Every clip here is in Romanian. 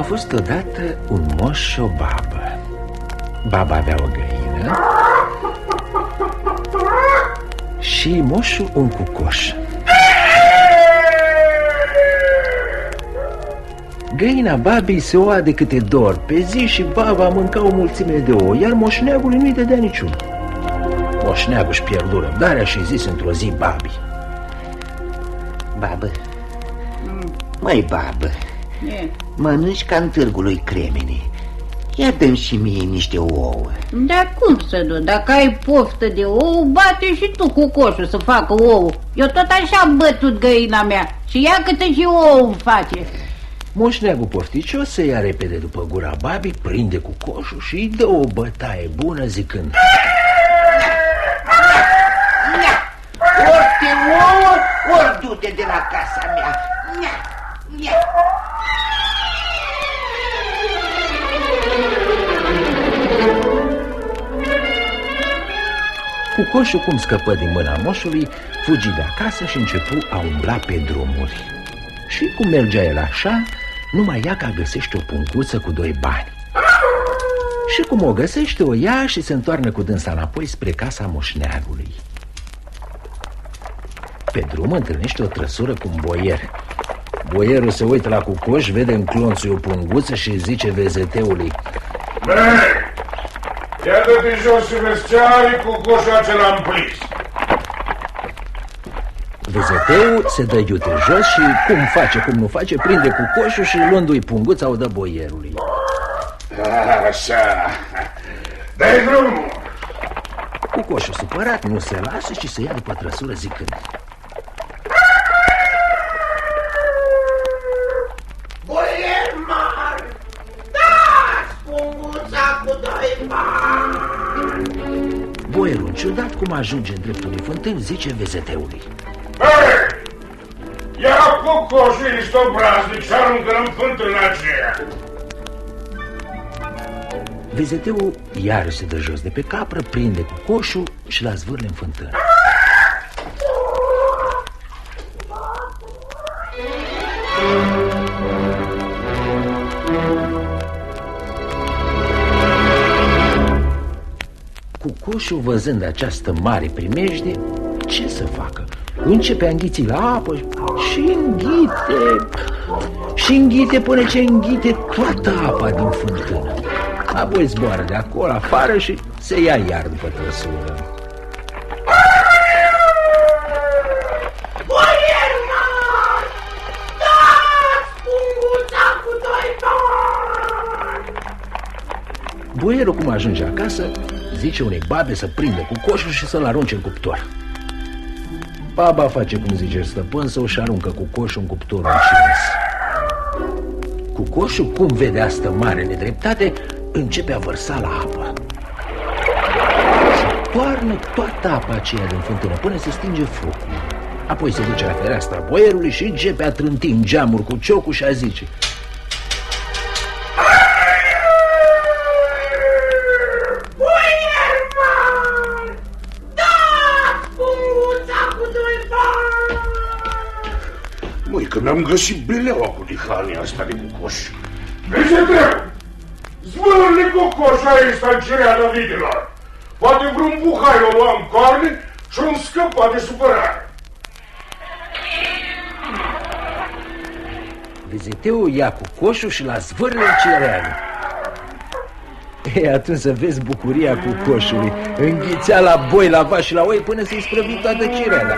A fost odată un moș și o babă. Baba avea o găină și moșul un cucoș. Găina babii se oa de câte 2 ori pe zi și baba mânca o mulțime de ouă, iar moșneagului nu-i dădea niciun. Moșneagul își pierdu răbdarea și zis într-o zi babii: Babă, măi babă, mănânci ca în târgul lui Cremenii. Ia dă-mi și mie niște ouă. Dar cum să nu? Dacă ai poftă de ou, bate și tu cu coșul să facă ou. Eu tot așa am bătut găina mea și ia câte și ou îmi face. Moșneagul pofticios se ia repede după gura babii, prinde cu coșul și îi dă o bătaie bună zicând: ori te ouă, ori du-te de la casa mea. Cucoșul, cum scăpă din mâna moșului, fugi de acasă și începu a umbla pe drumuri. Și cum mergea el așa, numai ea că găsește o punguță cu 2 bani. Și cum o găsește, o ia și se întoarnă cu dânsa înapoi spre casa moșneagului. Pe drum întâlnește o trăsură cu un boier. Boierul se uită la cucoș, vede în clonțul o punguță și zice vezeteului: ia dă-te jos și vezi ce are cu coșul acela împlis. Vezeteul se dă iute jos și cum face, cum nu face, prinde cu coșul și luându-i punguța o dă boierului. Așa, dă-i drumul. Cu coșul supărat nu se lasă și se ia după trăsură zicând: Boier mare, dați punguța cu 2 bani. Boierul, ciudat cum ajunge în dreptul unei fântâni, zice vezeteului: Ia cu coșul, ești obraznic și aruncă în fântâna aceea. Vezeteul iar se dă jos de pe capră, prinde cu coșul și la zvârle în fântână. Cucoșul, văzând această mare primejdie, ce să facă? Începe a înghiți la apă și înghite până ce înghite toată apa din fântână. Apoi zboară de acolo afară și se ia iar după trăsură. Boier mare, dați punguța cu 2 bani. Boierul, cum ajunge acasă, zice unei babe să prindă cu coșul și să-l arunce în cuptor. Baba face cum zice stăpân său și aruncă cu coșul în cuptorul încins. Cu coșul, cum vede asta mare nedreptate, începe a vărsa la apă și toarnă toată apa aceea din fântână până se stinge focul. Apoi se duce la fereastra boierului și începe a trânti în geamuri cu ciocul și a zice: Boier mare, dați punguța cu 2 bani. Măi, că mi-am găsit bileaua cu dihania asta de cucoș. Vezeteu! Zvârle cucoșul ăsta în cereala vidilor. Poate vreun buhai o lua în carne și o scăpa de supărare. Vezeteul ia cu coșul și la zvârle în cereală. Atunci să vezi bucuria cu coșului. Înghițea la boi, la vaci și la oi până se-i sprăvi toată cireala.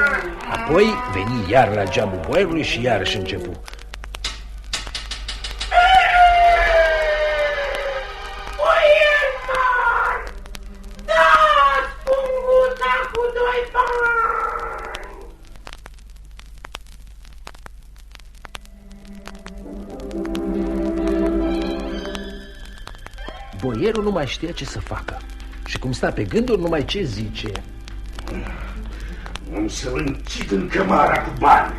Apoi veni iar la geamul boierului și iarăși începu: Boier mare, dați punguța cu 2 bani. Boierul nu mai știa ce să facă și cum sta pe gânduri, numai ce zice: Am să-l închid în cămara cu bani.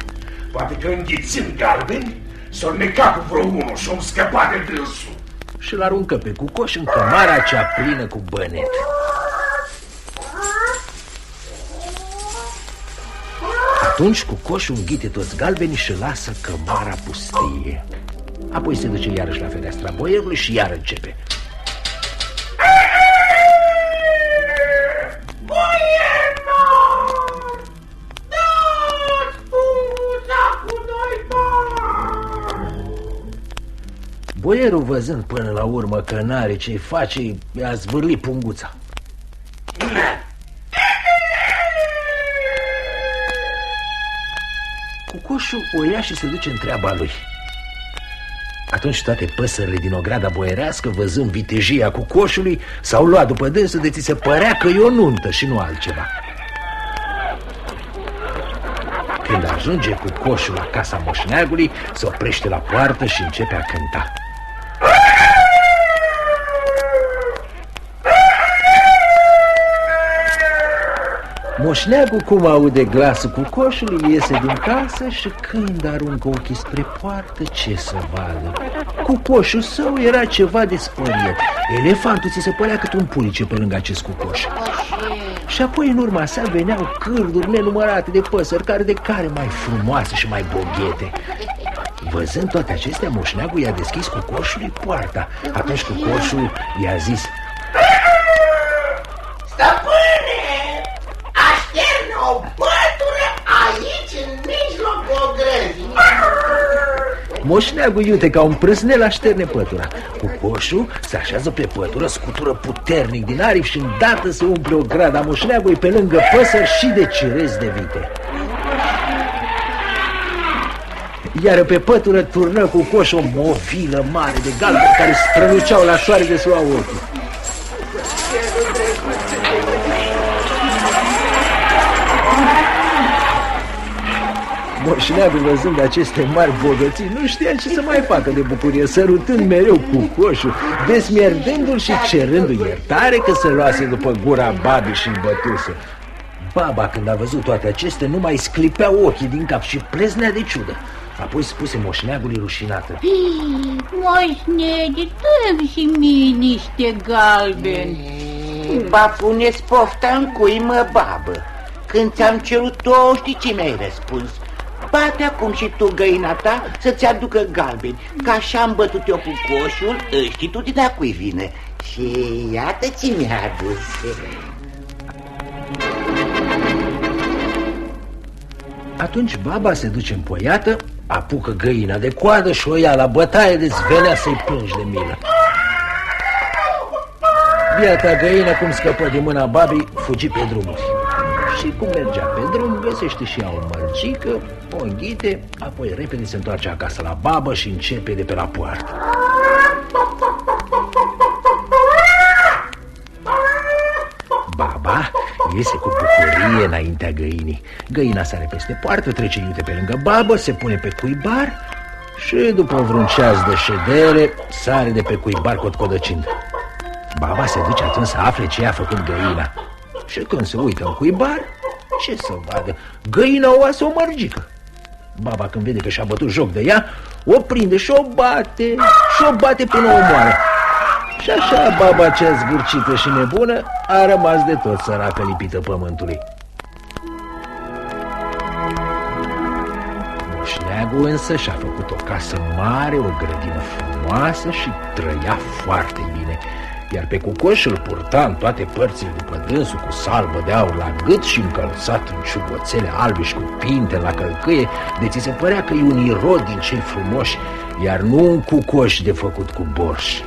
Poate că înghițind galbeni s-o neca cu vreo unul și-o scăpa de dânsul. Și-l aruncă pe cucoș în cămara cea plină cu bănet. Atunci cucoșul înghite toți galbenii și lasă cămara pustie. Apoi se duce iarăși la fereastra boierului și iar începe. Boierul, văzând până la urmă că n-are ce-i face, i-a zvârlit punguța. Cucoșul o ia și se duce în treaba lui. Atunci toate păsările din ograda boierească, văzând vitejia cucoșului, s-au luat după dânsul de ți se părea că e o nuntă și nu altceva. Când ajunge cucoșul la casa moșneagului, se oprește la poartă și începe a cânta. Moșneagul, cum aude glasul cucoșului, iese din casă și când aruncă ochii spre poartă, ce să vadă? Cucoșul său era ceva de spăriet. Elefantul ți se părea cât un pulice pe lângă acest cucoș. Și apoi în urma sa veneau cârduri nenumărate de păsări, care de care mai frumoase și mai boghete. Văzând toate acestea, moșneagul i-a deschis cucoșului poarta. Atunci cucoșul i-a zis: Stăpâne, așterne o pătură aici în mijlocul grădinii. Moșneagul iute ca un prâsnel așterne pătura. Cucoșul se așează pe pătură, scutură puternic din aripi și îndată se umple o grada moșneagului pe lângă păsări și de cirezi de vite. Iar pe pătură turnă cucoșul o movilă mare de galbeni care străluceau la soare de sua ochii. Moșneagul, văzând aceste mari bogății, nu știa ce să mai facă de bucurie, sărutând mereu cucoșul, desmierdându-l și cerându-i iertare că se luase după gura babii și-l bătuse. Baba, când a văzut toate acestea, nu mai sclipea ochii din cap și pleznea de ciudă. Apoi spuse moșneagului rușinată: Moșnege, dă-mi și mie niște galbeni. Ba, pune-ți pofta în cui, mă, babă. Când ți-am cerut o, știi ce mi-ai răspuns? Bate acum și tu găina ta să-ți aducă galbeni, că așa am bătut eu cu coșul, știi tu din a cui vine. Și iată ce mi-a adus. Atunci baba se duce în poiată, apucă găina de coadă și o ia la bătaie, de venea să-i plângi de milă. Biata găină, cum scăpă din mâna babii, fugi pe drumuri. Și cum mergea pe drum, găsește și ea o mărcică, o înghite, apoi repede se întoarce acasă la babă și începe de pe la poartă. Baba iese cu bucurie înaintea găinii. Găina sare peste poartă, trece iute pe lângă babă, se pune pe cuibar și după vreun ceas de ședere sare de pe cuibar cotcodăcind. Baba se duce atunci să afle ce a făcut găina. Și când se uită în cuibar, ce să vadă? Găina o oase o mărgică. Baba, când vede că și-a bătut joc de ea, o prinde și o bate până o omoară. Și așa baba cea zgârcită și nebună a rămas de tot săracă lipită pământului. Moșneagul însă și-a făcut o casă mare, o grădină frumoasă și trăia foarte bine. Iar pe cucoș îl purta în toate părțile după dânsul, cu salbă de aur la gât și încălțat în ciuboțele albe și cu pinte la călcâie, de ți se părea că e un irod din cei frumoși, iar nu un cucoș de făcut cu borș.